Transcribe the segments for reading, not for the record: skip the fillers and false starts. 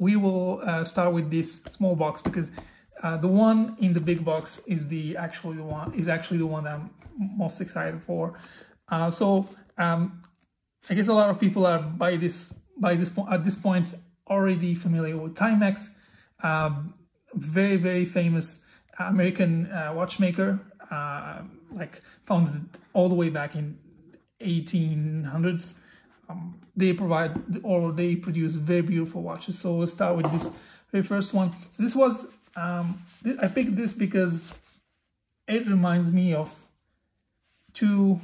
we will start with this small box, because the one in the big box is actually the one that I'm most excited for. I guess a lot of people are at this point already familiar with Timex, very, very famous American watchmaker, like founded all the way back in 1800s. They produce very beautiful watches. So we'll start with this very first one. So this was I picked this because it reminds me of two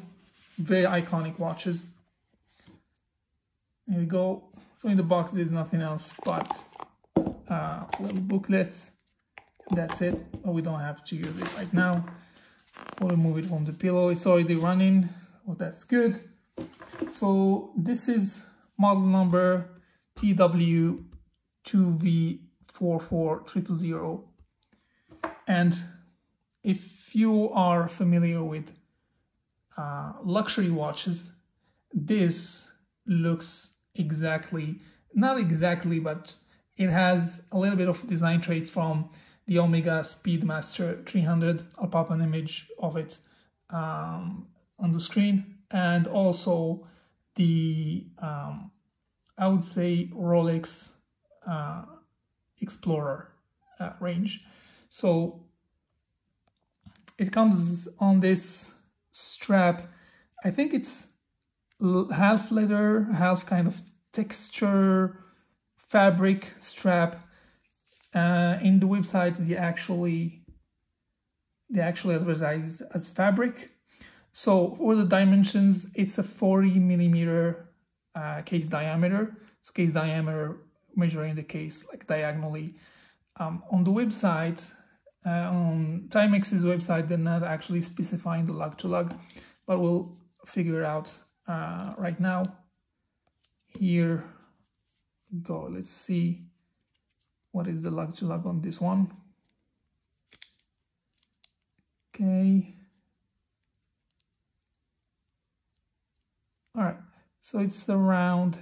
very iconic watches. Here we go. So in the box there's nothing else but a little booklet. That's it. But we don't have to use it right now. We'll remove it from the pillow. It's already running. Well, that's good. So this is model number TW2V44000. And if you are familiar with luxury watches, this looks not exactly, but it has a little bit of design traits from the Omega Speedmaster 300. I'll pop an image of it on the screen. And also the, I would say, Rolex Explorer range. So it comes on this strap. I think it's half leather, half kind of texture fabric strap. In the website, they actually advertise as fabric. So for the dimensions, it's a 40 millimeter case diameter. So case diameter measuring the case like diagonally. On the website, on Timex's website, they're not actually specifying the lug to lug, but we'll figure it out right now. Here we go. Let's see what is the lug to lug on this one. Okay. All right, so it's around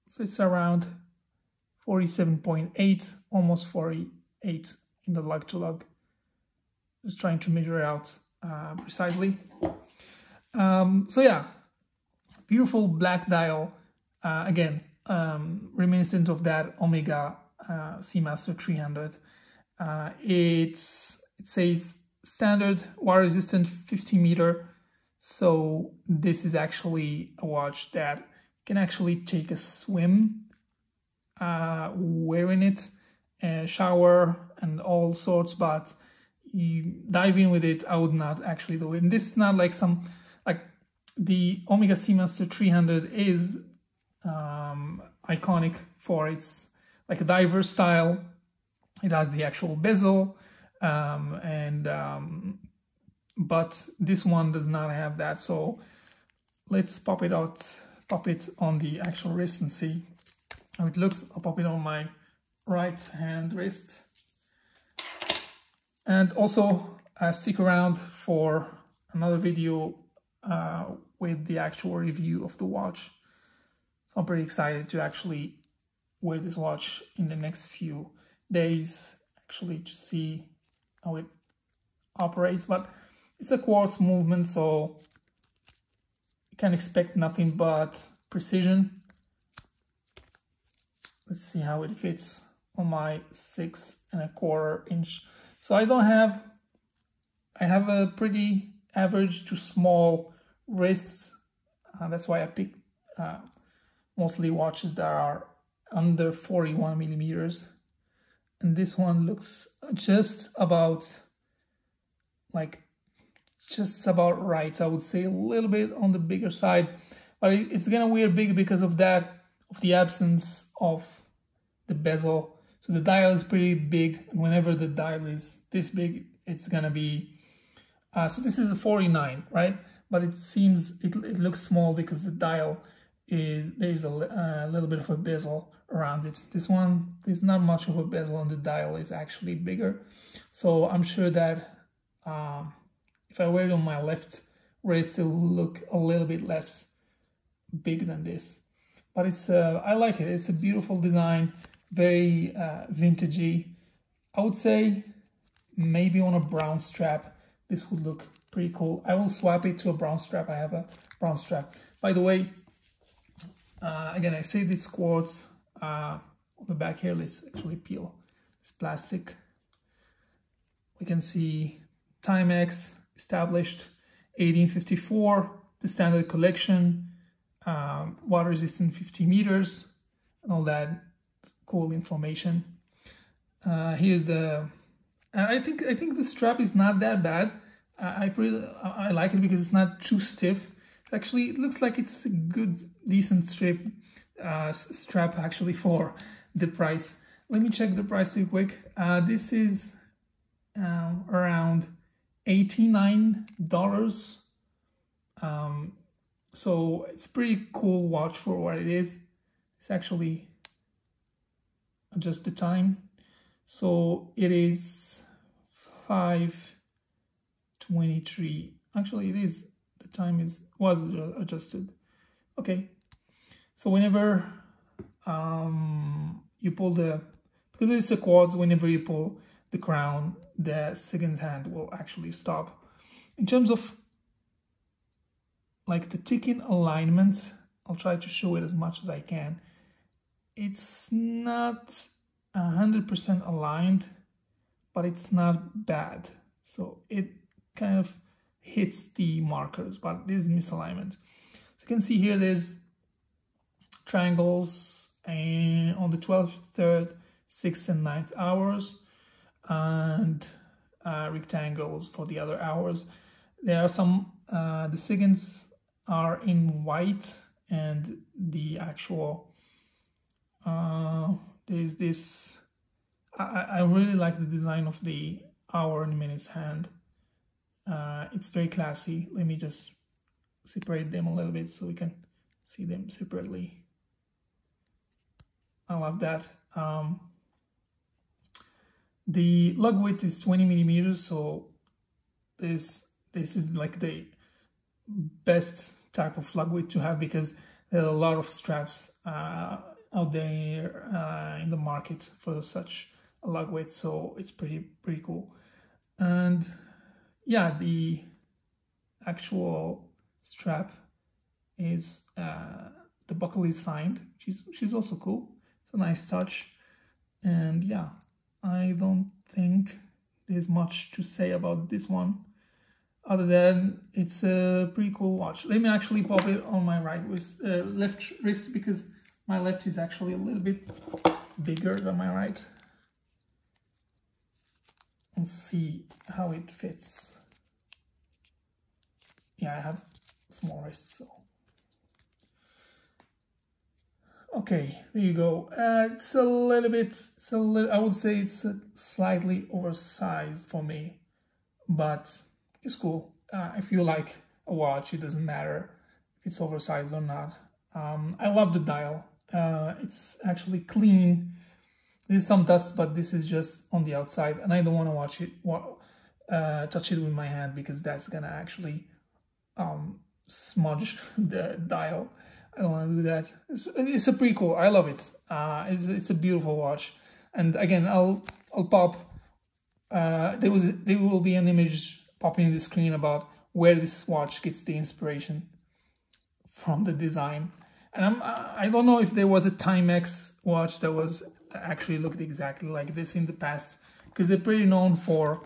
47.8, almost 48 in the lug to lug. Just trying to measure it out precisely. So yeah, beautiful black dial, again, reminiscent of that Omega Seamaster 300. It says standard water resistant 50 meter. So this is actually a watch that can actually take a swim wearing it, shower and all sorts, but you dive in with it, I would not actually do it. And this is not like the Omega Seamaster 300 is iconic for its like a diverse style. It has the actual bezel, but this one does not have that. So let's pop it on the actual wrist and see how it looks. I'll pop it on my right hand wrist. And also stick around for another video with the actual review of the watch. So I'm pretty excited to actually wear this watch in the next few days, actually, to see how it operates. But it's a quartz movement, so you can expect nothing but precision. Let's see how it fits on my 6¼ inch. So I have a pretty average to small wrists. That's why I picked mostly watches that are under 41 millimeters. And this one looks just about right. I would say a little bit on the bigger side, but it's gonna wear big because of the absence of the bezel. So the dial is pretty big, and whenever the dial is this big, it's gonna be so this is a 49, right? But it seems it looks small because the dial there's a little bit of a bezel around it. This one, there's not much of a bezel, and the dial is actually bigger. So I'm sure that if I wear it on my left wrist to look a little bit less big than this. But it's I like it. It's a beautiful design, very vintagey. I would say maybe on a brown strap this would look pretty cool. I will swap it to a brown strap. I have a brown strap. By the way, again, I say this quartz on the back here. Let's actually peel this plastic. We can see Timex, established 1854, the standard collection, water resistant 50 meters, and all that cool information. Here's the, I think the strap is not that bad. I like it because it's not too stiff. Actually, it looks like it's a good, decent strap actually for the price. Let me check the price real quick. This is around $89. So it's pretty cool watch for what it is. It's actually adjust the time. So it is 5:23. Actually, it is, the time was adjusted. Okay. So whenever you pull because it's a quartz, whenever you pull the crown, the second hand will actually stop. In terms of like the ticking alignment, I'll try to show it as much as I can. It's not 100% aligned, but it's not bad. So it kind of hits the markers, but there's misalignment. So you can see here there's triangles and on the 12th, 3rd, 6th and 9th hours, and rectangles for the other hours. There are some, the seconds are in white, and the actual, there's this, I really like the design of the hour and minutes hand. It's very classy. Let me just separate them a little bit so we can see them separately. I love that. The lug width is 20 millimeters, so this is like the best type of lug width to have, because there are a lot of straps out there in the market for such a lug width, so it's pretty cool. And yeah, the actual strap is the buckle is signed. She's also cool. It's a nice touch. And yeah, I don't think there's much to say about this one, other than it's a pretty cool watch. Let me actually pop it on my left wrist, because my left is actually a little bit bigger than my right. And see how it fits. Yeah, I have small wrists, so. Okay, there you go. It's a little bit, I would say it's slightly oversized for me, but it's cool. If you like a watch, it doesn't matter if it's oversized or not. I love the dial. It's actually clean. There's some dust, but this is just on the outside, and I don't want to touch it with my hand, because that's gonna actually smudge the dial. I don't want to do that. It's a pretty cool. I love it. It's a beautiful watch. And again, I'll pop. There will be an image popping in the screen about where this watch gets the inspiration from the design. And I don't know if there was a Timex watch that was actually looked exactly like this in the past, because they're pretty known for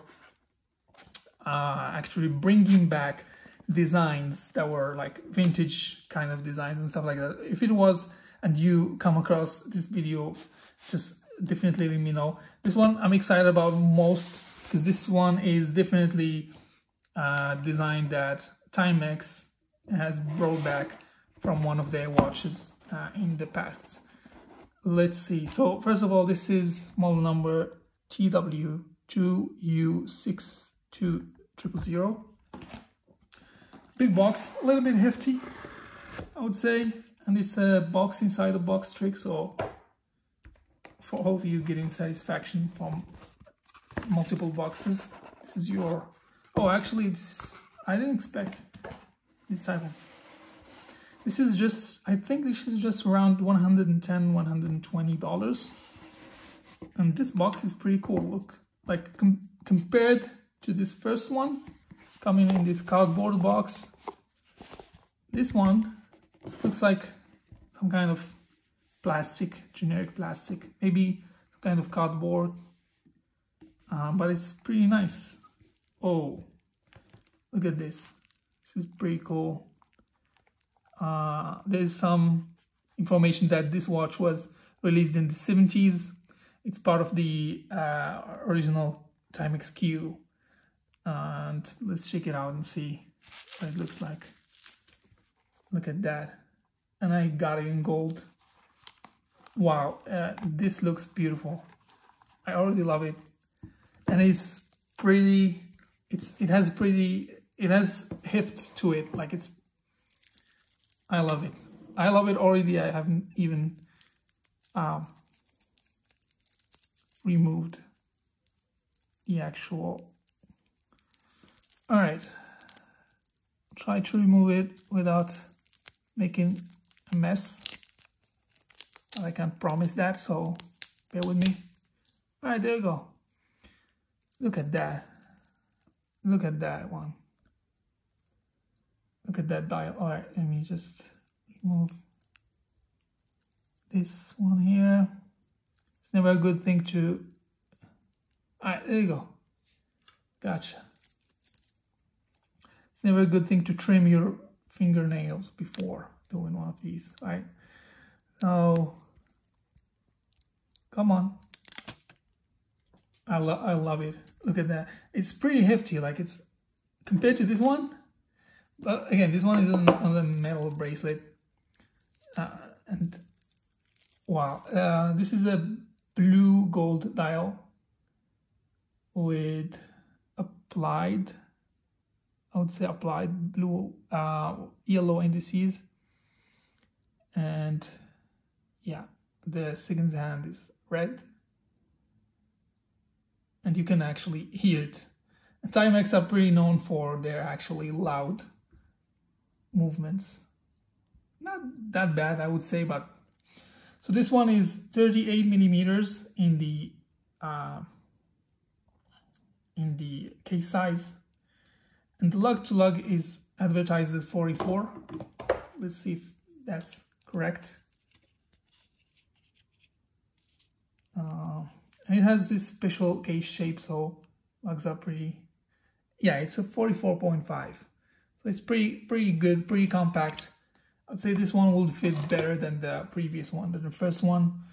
actually bringing back designs that were like vintage kind of designs and stuff like that. If it was and you come across this video, just definitely let me know. This one I'm excited about most, because this one is definitely design that Timex has brought back from one of their watches in the past. Let's see. So first of all, this is model number TW2U62000. Big box, a little bit hefty, I would say, and it's a box inside a box trick, so for all of you getting satisfaction from multiple boxes, this is your, oh actually this, I didn't expect this type of. This is just, I think this is just around $110, $120. And this box is pretty cool. Look, like compared to this first one, coming in this cardboard box, this one looks like some kind of plastic, generic plastic, maybe some kind of cardboard, but it's pretty nice. Oh, look at this. This is pretty cool. There's some information that this watch was released in the 70s. It's part of the original Timex Q. And let's check it out and see what it looks like. Look at that. And I got it in gold. Wow, this looks beautiful. I already love it. And it's pretty, it has heft to it. Like I love it. I love it already. I haven't even removed the actual. All right, try to remove it without making a mess. I can't promise that, so bear with me. All right, there you go. Look at that. Look at that one. Look at that dial. All right, let me just remove this one here. It's never a good thing to. All right, there you go. Gotcha. It's never a good thing to trim your fingernails before doing one of these, right? So, come on. I love it. Look at that. It's pretty hefty. Like it's compared to this one. But again, this one is on the metal bracelet. And wow, this is a blue gold dial with applied, I would say applied blue, yellow indices. And yeah, the second hand is red. And you can actually hear it. And Timex are pretty known for their actually loud movements. Not that bad, I would say, but so this one is 38 millimeters in the case size, and the lug to lug is advertised as 44. Let's see if that's correct. And it has this special case shape, so lugs are pretty. Yeah, it's a 44.5. So it's pretty good, pretty compact. I'd say this one would fit better than the previous one, than the first one.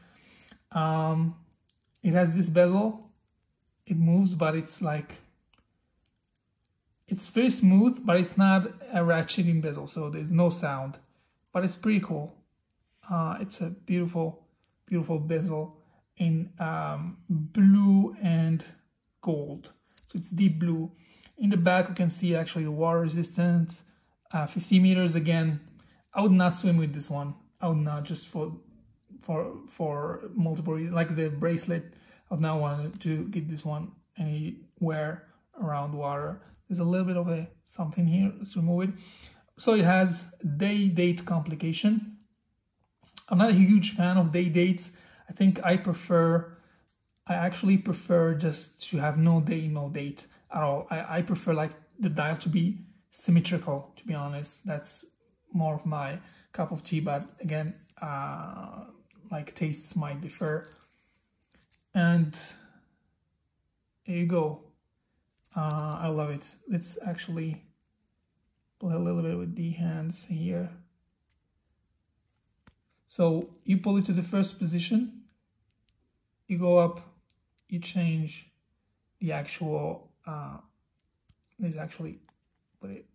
It has this bezel. It moves, but it's like, it's very smooth, but it's not a ratcheting bezel, so there's no sound. But it's pretty cool. It's a beautiful, beautiful bezel in blue and gold. So it's deep blue. In the back, you can see actually the water resistance, 50 meters again. I would not swim with this one. I would not, just for multiple reasons. Like the bracelet, I would not want to get this one anywhere around water. There's a little bit of something here. Let's remove it. So it has day-date complication. I'm not a huge fan of day-dates. I think I actually prefer just to have no day, no date at all. I prefer like the dial to be symmetrical, to be honest. That's more of my cup of tea, but again, like tastes might differ. And there you go. I love it. Let's actually play a little bit with the hands here. So you pull it to the first position, you go up, you change the actual, let's actually put it,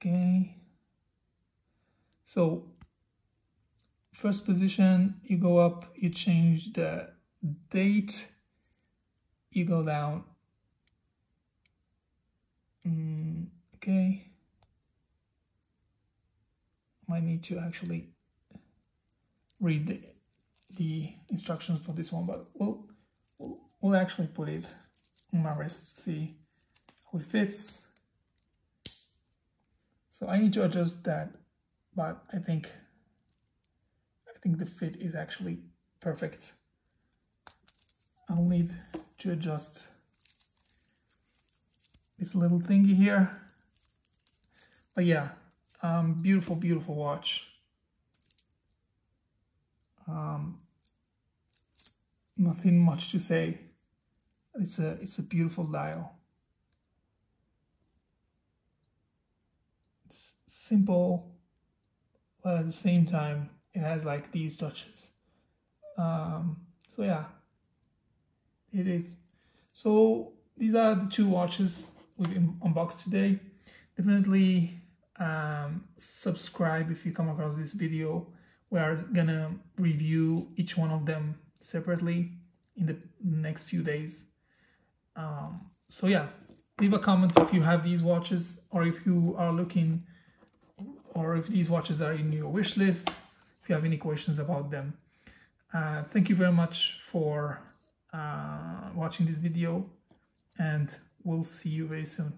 okay. So first position, you go up, you change the date, you go down, okay. Might need to actually read the instructions for this one, but we'll actually put it on my wrist to see how it fits. So I need to adjust that, but I think the fit is actually perfect. I'll need to adjust this little thingy here. But yeah, beautiful, beautiful watch. Nothing much to say. It's a beautiful dial. It's simple, but at the same time it has like these touches. So yeah, it is. So these are the two watches we've unboxed today. Definitely subscribe if you come across this video. We are gonna review each one of them separately in the next few days. So yeah, leave a comment if you have these watches, or if you are looking, or if these watches are in your wish list, if you have any questions about them. Thank you very much for watching this video, and we'll see you very soon.